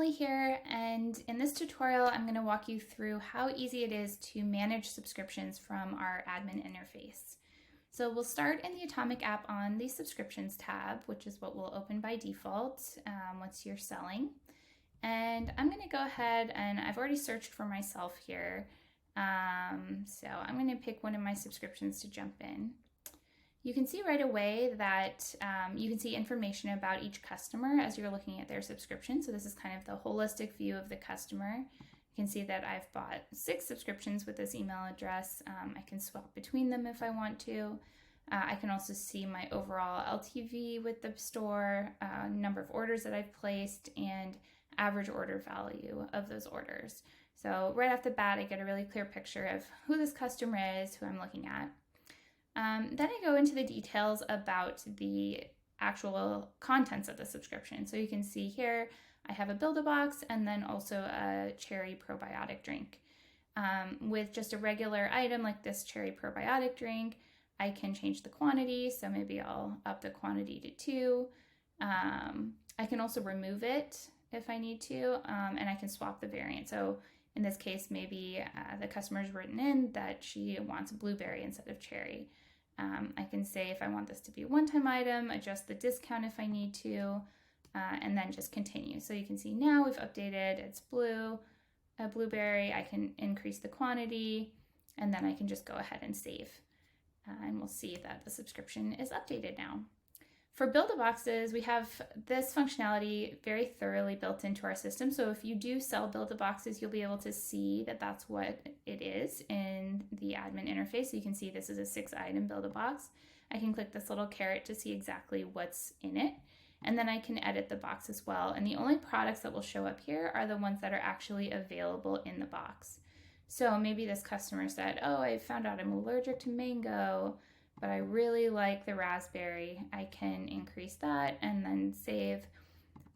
Emily here, and in this tutorial I'm going to walk you through how easy it is to manage subscriptions from our admin interface. So we'll start in the Awtomic app on the subscriptions tab, which is what will open by default once you're selling. And I'm going to go ahead and I've already searched for myself here. So I'm going to pick one of my subscriptions to jump in. You can see right away that you can see information about each customer as you're looking at their subscription. So this is kind of the holistic view of the customer. You can see that I've bought 6 subscriptions with this email address. I can swap between them if I want to. I can also see my overall LTV with the store, number of orders that I've placed, and average order value of those orders. So right off the bat, I get a really clear picture of who this customer is, who I'm looking at. Then I go into the details about the actual contents of the subscription. So you can see here, I have a Build-A-Box and then also a cherry probiotic drink. With just a regular item like this cherry probiotic drink, I can change the quantity. So maybe I'll up the quantity to 2. I can also remove it if I need to, and I can swap the variant. So in this case, maybe the customer's written in that she wants blueberry instead of cherry. I can say if I want this to be a one-time item, adjust the discount if I need to, and then just continue. So you can see now we've updated, it's blueberry, I can increase the quantity, and then I can just go ahead and save. And we'll see that the subscription is updated now. For Build-A-Boxes, we have this functionality very thoroughly built into our system. So if you do sell Build-A-Boxes, you'll be able to see that that's what it is in the admin interface. So you can see this is a 6-item Build-A-Box. I can click this little caret to see exactly what's in it. And then I can edit the box as well. And the only products that will show up here are the ones that are actually available in the box. So maybe this customer said, oh, I found out I'm allergic to mango, but I really like the raspberry. I can increase that and then save.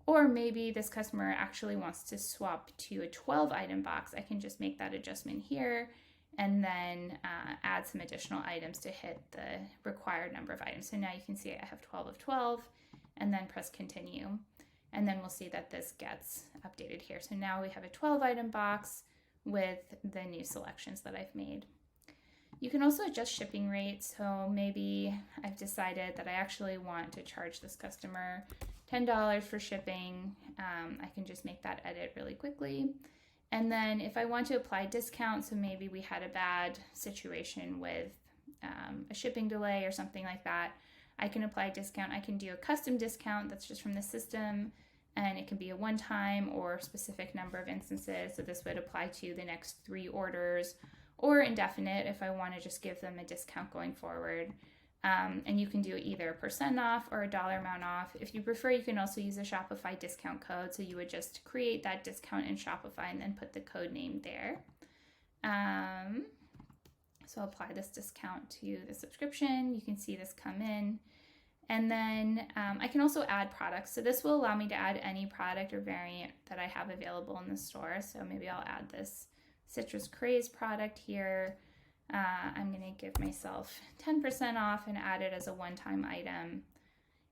Or maybe this customer actually wants to swap to a 12-item box. I can just make that adjustment here and then add some additional items to hit the required number of items. So now you can see I have 12 of 12 and then press continue. And then we'll see that this gets updated here. So now we have a 12-item box with the new selections that I've made. You can also adjust shipping rates. So maybe I've decided that I actually want to charge this customer $10 for shipping. I can just make that edit really quickly. And then if I want to apply discount, so maybe we had a bad situation with a shipping delay or something like that, I can apply a discount. I can do a custom discount that's just from the system, and it can be a one-time or specific number of instances. So this would apply to the next 3 orders, or indefinite if I want to just give them a discount going forward. And you can do either % off or a dollar amount off. If you prefer, you can also use a Shopify discount code. So you would just create that discount in Shopify and then put the code name there. So I'll apply this discount to the subscription. You can see this come in. And then I can also add products. So this will allow me to add any product or variant that I have available in the store. So maybe I'll add this citrus craze product here. I'm going to give myself 10% off and add it as a one-time item.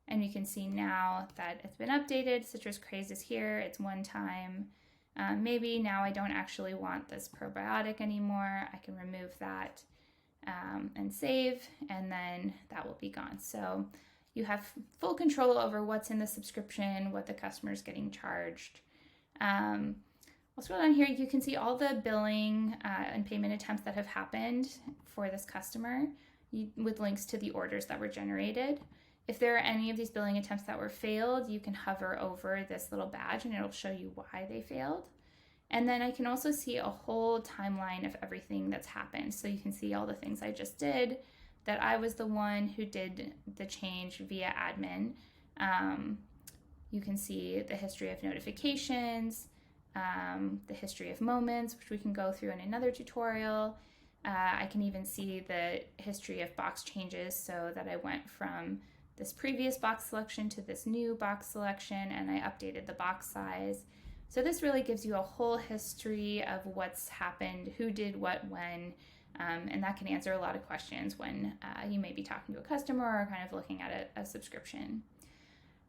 And you can see now that it's been updated. Citrus craze is here. It's one time. Maybe now I don't actually want this probiotic anymore. I can remove that and save, and then that will be gone. So you have full control over what's in the subscription, what the customer is getting charged. I'll scroll down here. You can see all the billing and payment attempts that have happened for this customer with links to the orders that were generated. If there are any of these billing attempts that were failed, you can hover over this little badge and it'll show you why they failed. And then I can also see a whole timeline of everything that's happened. So you can see all the things I just did, that I was the one who did the change via admin. You can see the history of notifications, the history of moments, which we can go through in another tutorial. I can even see the history of box changes, so that I went from this previous box selection to this new box selection, and I updated the box size. So this really gives you a whole history of what's happened, who did what when, and that can answer a lot of questions when you may be talking to a customer or kind of looking at a subscription.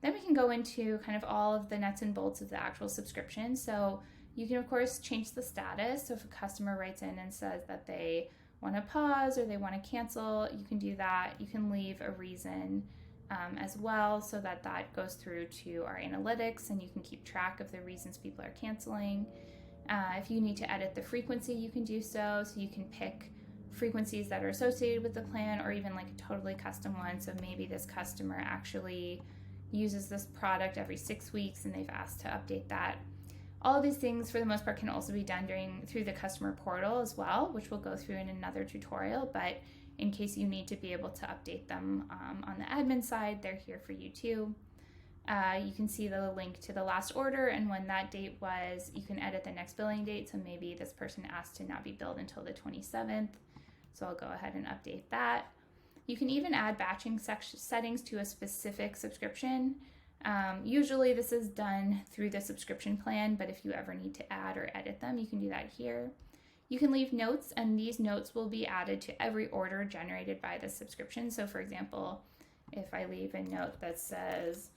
Then we can go into kind of all of the nuts and bolts of the actual subscription. So you can, of course, change the status. So if a customer writes in and says that they want to pause or they want to cancel, you can do that. You can leave a reason as well, so that goes through to our analytics and you can keep track of the reasons people are canceling. If you need to edit the frequency, you can do so. So you can pick frequencies that are associated with the plan, or even like a totally custom one. So maybe this customer actually uses this product every 6 weeks and they've asked to update that. All of these things, for the most part, can also be done through the customer portal as well, which we'll go through in another tutorial. But in case you need to be able to update them on the admin side, they're here for you too. You can see the link to the last order and when that date was. You can edit the next billing date. So maybe this person asked to not be billed until the 27th. So I'll go ahead and update that. You can even add batching settings to a specific subscription. Usually this is done through the subscription plan, but if you ever need to add or edit them, you can do that here. You can leave notes, and these notes will be added to every order generated by the subscription. So for example, if I leave a note that says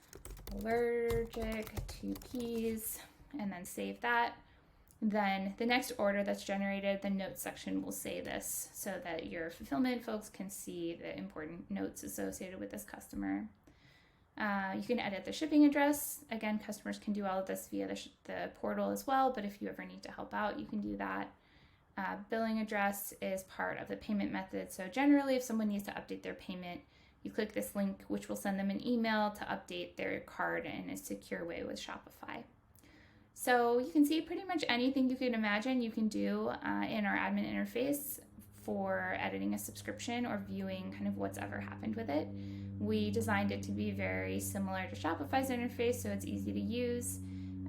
allergic to peas and then save that, then the next order that's generated, the notes section will say this so that your fulfillment folks can see the important notes associated with this customer. You can edit the shipping address. Again, customers can do all of this via the portal as well, but if you ever need to help out, you can do that. Billing address is part of the payment method. So generally, if someone needs to update their payment, you click this link, which will send them an email to update their card in a secure way with Shopify. So you can see pretty much anything you can imagine you can do in our admin interface for editing a subscription or viewing kind of what's ever happened with it. We designed it to be very similar to Shopify's interface, so it's easy to use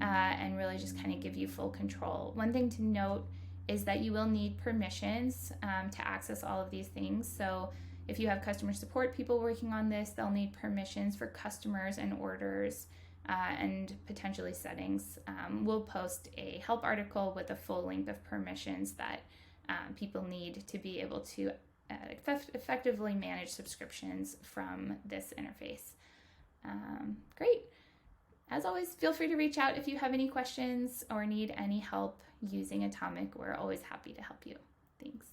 and really just kind of give you full control. One thing to note is that you will need permissions to access all of these things. So if you have customer support people working on this, they'll need permissions for customers and orders and potentially settings. We'll post a help article with a full link of permissions that people need to be able to effectively manage subscriptions from this interface. Great. As always, feel free to reach out if you have any questions or need any help using Awtomic. We're always happy to help you. Thanks.